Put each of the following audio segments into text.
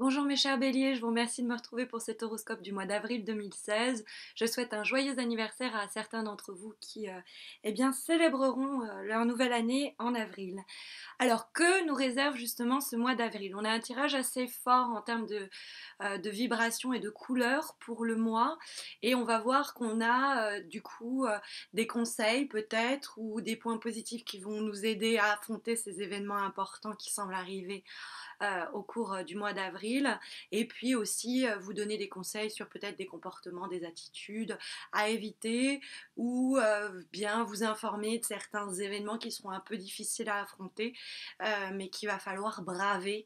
Bonjour mes chers béliers, je vous remercie de me retrouver pour cet horoscope du mois d'avril 2016. Je souhaite un joyeux anniversaire à certains d'entre vous qui eh bien, célébreront leur nouvelle année en avril. Alors que nous réserve justement ce mois d'avril? On a un tirage assez fort en termes de vibrations et de couleurs pour le mois et on va voir qu'on a du coup des conseils peut-être ou des points positifs qui vont nous aider à affronter ces événements importants qui semblent arriver au cours du mois d'avril et puis aussi vous donner des conseils sur peut-être des comportements, des attitudes à éviter ou bien vous informer de certains événements qui seront un peu difficiles à affronter mais qu'il va falloir braver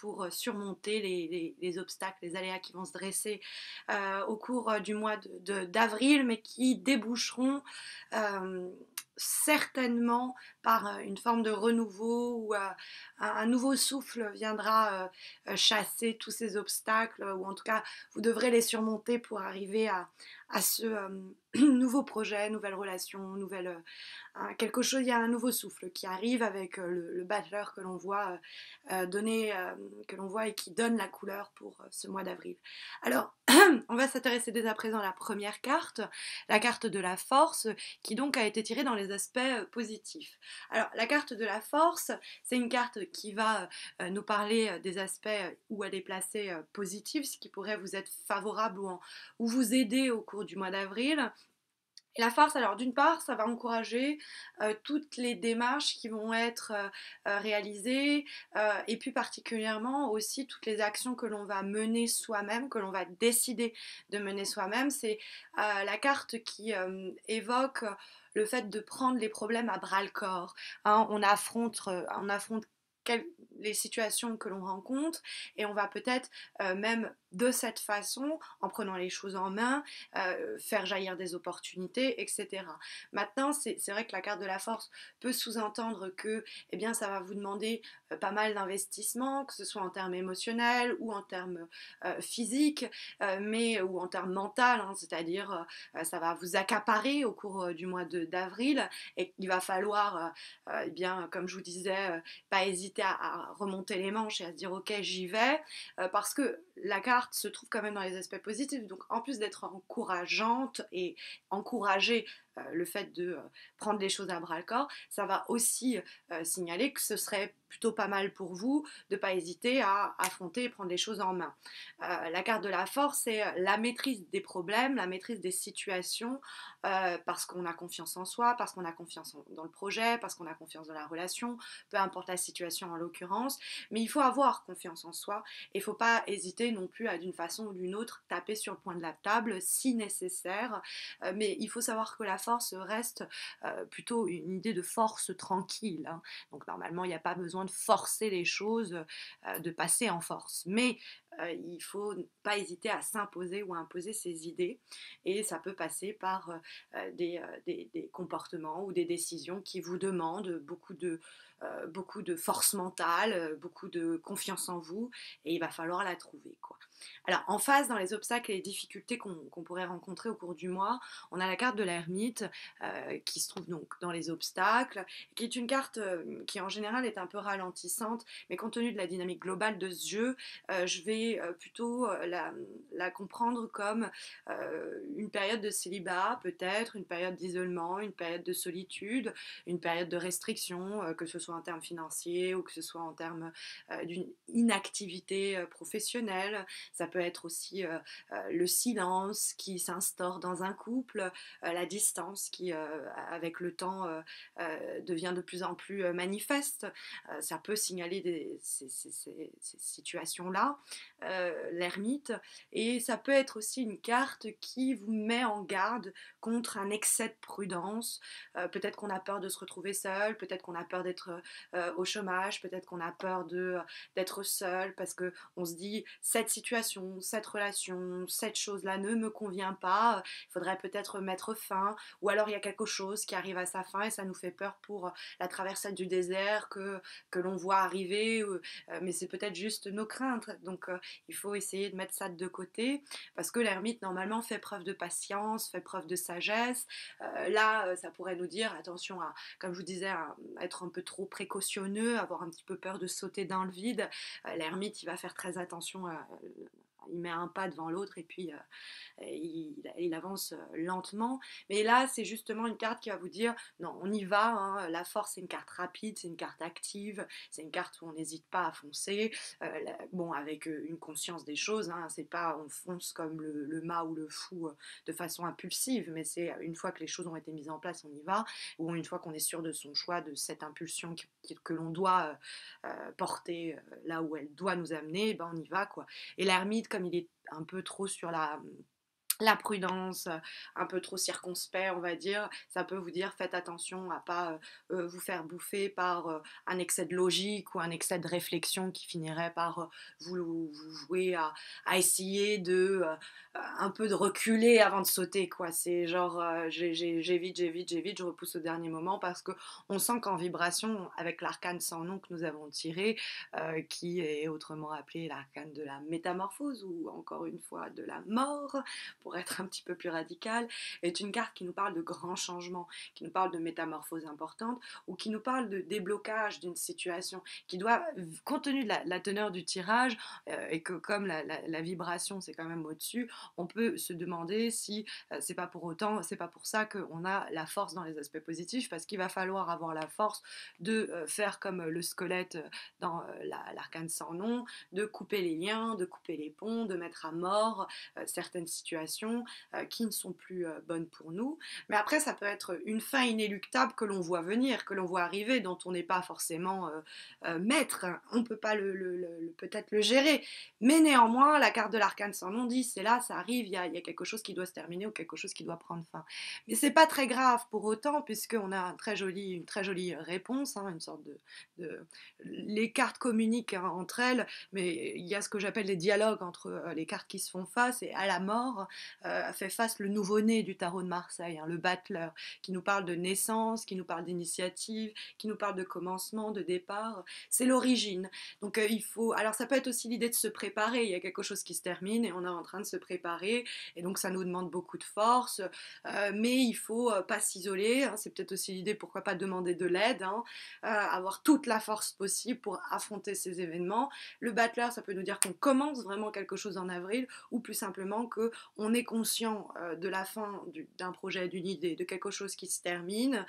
pour surmonter les obstacles, les aléas qui vont se dresser au cours du mois d'avril mais qui déboucheront euh, certainement par une forme de renouveau où un nouveau souffle viendra chasser tous ces obstacles ou en tout cas vous devrez les surmonter pour arriver à ce nouveau projet, nouvelle relation, quelque chose, il y a un nouveau souffle qui arrive avec le battleur que l'on voit donner, que l'on voit et qui donne la couleur pour ce mois d'avril. Alors, on va s'intéresser dès à présent à la première carte, la carte de la force, qui donc a été tirée dans les aspects positifs. Alors, la carte de la force, c'est une carte qui va nous parler des aspects où elle est placée positive, ce qui pourrait vous être favorable ou vous aider au cours du mois d'avril. Et la force, alors d'une part, ça va encourager toutes les démarches qui vont être réalisées et plus particulièrement aussi toutes les actions que l'on va mener soi-même, que l'on va décider de mener soi-même. C'est la carte qui évoque le fait de prendre les problèmes à bras le corps. Hein, on affronte les situations que l'on rencontre et on va peut-être même de cette façon, en prenant les choses en main, faire jaillir des opportunités, etc. Maintenant, c'est vrai que la carte de la force peut sous-entendre que eh bien, ça va vous demander pas mal d'investissement, que ce soit en termes émotionnels ou en termes physiques, ou en termes mentaux, hein, c'est-à-dire ça va vous accaparer au cours du mois d'avril et il va falloir, eh bien, comme je vous disais, pas hésiter à remonter les manches et à se dire ok j'y vais, parce que la carte se trouve quand même dans les aspects positifs, donc en plus d'être encourageante et encourager le fait de prendre les choses à bras le corps, ça va aussi signaler que ce serait plutôt pas mal pour vous de ne pas hésiter à affronter et prendre les choses en main. La carte de la force, c'est la maîtrise des problèmes, la maîtrise des situations, parce qu'on a confiance en soi, parce qu'on a confiance dans le projet, parce qu'on a confiance dans la relation, peu importe la situation en l'occurrence, mais il faut avoir confiance en soi et il ne faut pas hésiter non plus à d'une façon ou d'une autre taper sur le point de la table si nécessaire, mais il faut savoir que la force reste plutôt une idée de force tranquille, hein. Donc normalement il n'y a pas besoin de forcer les choses, de passer en force, mais il ne faut pas hésiter à s'imposer ou à imposer ses idées et ça peut passer par des comportements ou des décisions qui vous demandent beaucoup de force mentale, beaucoup de confiance en vous et il va falloir la trouver, quoi. Alors en face, dans les obstacles et les difficultés qu'on pourrait rencontrer au cours du mois, on a la carte de l'ermite qui se trouve donc dans les obstacles, qui est une carte qui en général est un peu ralentissante, mais compte tenu de la dynamique globale de ce jeu, je vais plutôt la comprendre comme une période de célibat, peut-être, une période d'isolement, une période de solitude, une période de restriction, que ce soit en termes financiers ou que ce soit en termes d'une inactivité professionnelle. Ça peut être aussi le silence qui s'instaure dans un couple, la distance qui, avec le temps, devient de plus en plus manifeste. Ça peut signaler ces situations-là, l'ermite, et ça peut être aussi une carte qui vous met en garde contre un excès de prudence. Peut-être qu'on a peur de se retrouver seul, peut-être qu'on a peur d'être au chômage, peut-être qu'on a peur d'être seul parce qu'on se dit cette situation, cette relation, cette chose-là ne me convient pas, il faudrait peut-être mettre fin, ou alors il y a quelque chose qui arrive à sa fin et ça nous fait peur pour la traversée du désert que l'on voit arriver, mais c'est peut-être juste nos craintes. Donc il faut essayer de mettre ça de côté, parce que l'ermite normalement fait preuve de patience, fait preuve de sagesse. Là, ça pourrait nous dire attention à, comme je vous disais, à être un peu trop précautionneux, avoir un petit peu peur de sauter dans le vide. L'ermite, il va faire très attention il met un pas devant l'autre et puis il avance lentement. Mais là, c'est justement une carte qui va vous dire non, on y va. Hein. La force, c'est une carte rapide, c'est une carte active, c'est une carte où on n'hésite pas à foncer. Bon, avec une conscience des choses, hein, c'est pas on fonce comme le mât ou le fou de façon impulsive, mais c'est une fois que les choses ont été mises en place, on y va. Ou une fois qu'on est sûr de son choix, de cette impulsion que l'on doit porter là où elle doit nous amener, ben on y va quoi. Et l'ermite, comme il est un peu trop sur la prudence, un peu trop circonspect, on va dire, ça peut vous dire faites attention à pas vous faire bouffer par un excès de logique ou un excès de réflexion qui finirait par vous jouer à essayer de un peu de reculer avant de sauter, quoi. C'est genre j'évite, je repousse au dernier moment parce que on sent qu'en vibration, avec l'arcane sans nom que nous avons tiré, qui est autrement appelé l'arcane de la métamorphose ou encore une fois de la mort, pour être un petit peu plus radical, est une carte qui nous parle de grands changements, qui nous parle de métamorphoses importantes ou qui nous parle de déblocage d'une situation qui doit, compte tenu de la teneur du tirage et que comme la vibration c'est quand même au-dessus, on peut se demander si c'est pas pour autant, c'est pas pour ça qu'on a la force dans les aspects positifs, parce qu'il va falloir avoir la force de faire comme le squelette dans l'arcane sans nom, de couper les liens, de couper les ponts, de mettre à mort certaines situations qui ne sont plus bonnes pour nous. Mais après, ça peut être une fin inéluctable que l'on voit venir, que l'on voit arriver, dont on n'est pas forcément maître. On ne peut pas peut-être le gérer. Mais néanmoins, la carte de l'arcane sans nom dit, c'est là, ça arrive, il y a quelque chose qui doit se terminer ou quelque chose qui doit prendre fin. Mais c'est pas très grave pour autant, puisqu'on a une très jolie réponse, hein, une sorte les cartes communiquent hein, entre elles, mais il y a ce que j'appelle les dialogues entre les cartes qui se font face, et à la mort fait face le nouveau-né du tarot de Marseille, hein, le battleur, qui nous parle de naissance, qui nous parle d'initiative, qui nous parle de commencement, de départ. C'est l'origine. Donc il faut... Alors ça peut être aussi l'idée de se préparer, il y a quelque chose qui se termine et on est en train de se préparer, et donc ça nous demande beaucoup de force, mais il faut pas s'isoler, hein, c'est peut-être aussi l'idée, pourquoi pas demander de l'aide, hein, avoir toute la force possible pour affronter ces événements. Le battleur, ça peut nous dire qu'on commence vraiment quelque chose en avril, ou plus simplement qu'on est conscient de la fin d'un projet, d'une idée, de quelque chose qui se termine,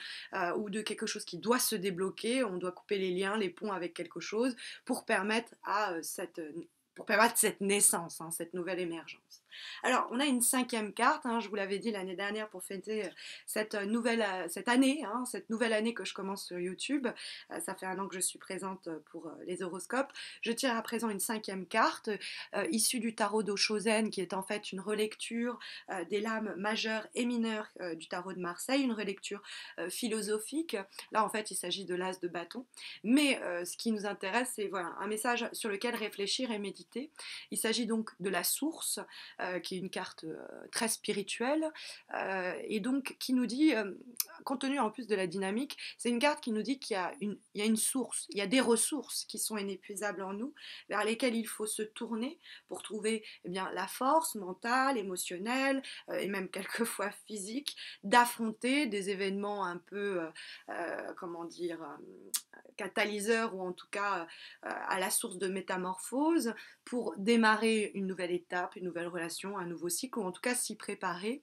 ou de quelque chose qui doit se débloquer, on doit couper les liens, les ponts avec quelque chose, pour permettre cette naissance, hein, cette nouvelle émergence. Alors, on a une cinquième carte, hein, je vous l'avais dit l'année dernière pour fêter cette année, hein, cette nouvelle année que je commence sur YouTube. Ça fait un an que je suis présente pour les horoscopes. Je tire à présent une cinquième carte, issue du tarot d'Oshozen, qui est en fait une relecture des lames majeures et mineures du tarot de Marseille, une relecture philosophique. Là, en fait, il s'agit de l'as de bâton. Mais ce qui nous intéresse, c'est voilà, un message sur lequel réfléchir et méditer. Il s'agit donc de la source, qui est une carte très spirituelle, et donc qui nous dit, compte tenu en plus de la dynamique, c'est une carte qui nous dit qu'il y a une source, il y a des ressources qui sont inépuisables en nous, vers lesquelles il faut se tourner pour trouver eh bien, la force mentale, émotionnelle, et même quelquefois physique, d'affronter des événements un peu, comment dire, catalyseurs, ou en tout cas à la source de métamorphose, pour démarrer une nouvelle étape, une nouvelle relation, un nouveau cycle, ou en tout cas s'y préparer.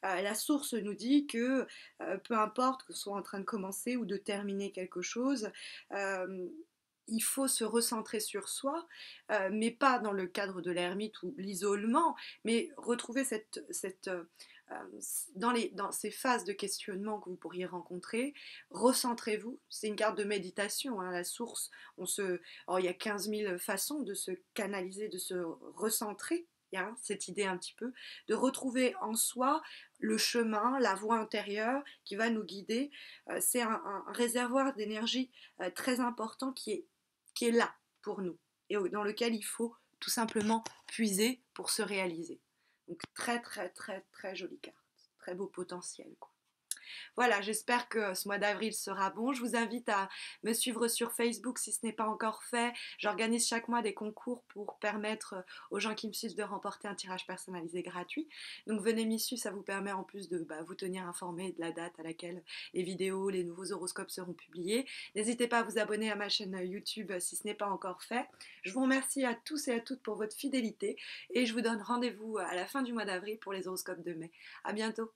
La source nous dit que peu importe que ce soit en train de commencer ou de terminer quelque chose, il faut se recentrer sur soi, mais pas dans le cadre de l'ermite ou l'isolement, mais retrouver dans ces phases de questionnement que vous pourriez rencontrer, recentrez-vous. C'est une carte de méditation, hein, la source. Alors, il y a 15 000 façons de se canaliser, de se recentrer. Hein, cette idée un petit peu de retrouver en soi le chemin, la voie intérieure qui va nous guider. C'est un réservoir d'énergie très important qui est là pour nous et dans lequel il faut tout simplement puiser pour se réaliser. Donc très très très très jolie carte, très beau potentiel quoi. Voilà, j'espère que ce mois d'avril sera bon. Je vous invite à me suivre sur Facebook si ce n'est pas encore fait. J'organise chaque mois des concours pour permettre aux gens qui me suivent de remporter un tirage personnalisé gratuit. Donc venez m'y suivre, ça vous permet en plus de vous tenir informé de la date à laquelle les vidéos, les nouveaux horoscopes seront publiés. N'hésitez pas à vous abonner à ma chaîne YouTube si ce n'est pas encore fait. Je vous remercie à tous et à toutes pour votre fidélité et je vous donne rendez-vous à la fin du mois d'avril pour les horoscopes de mai. À bientôt.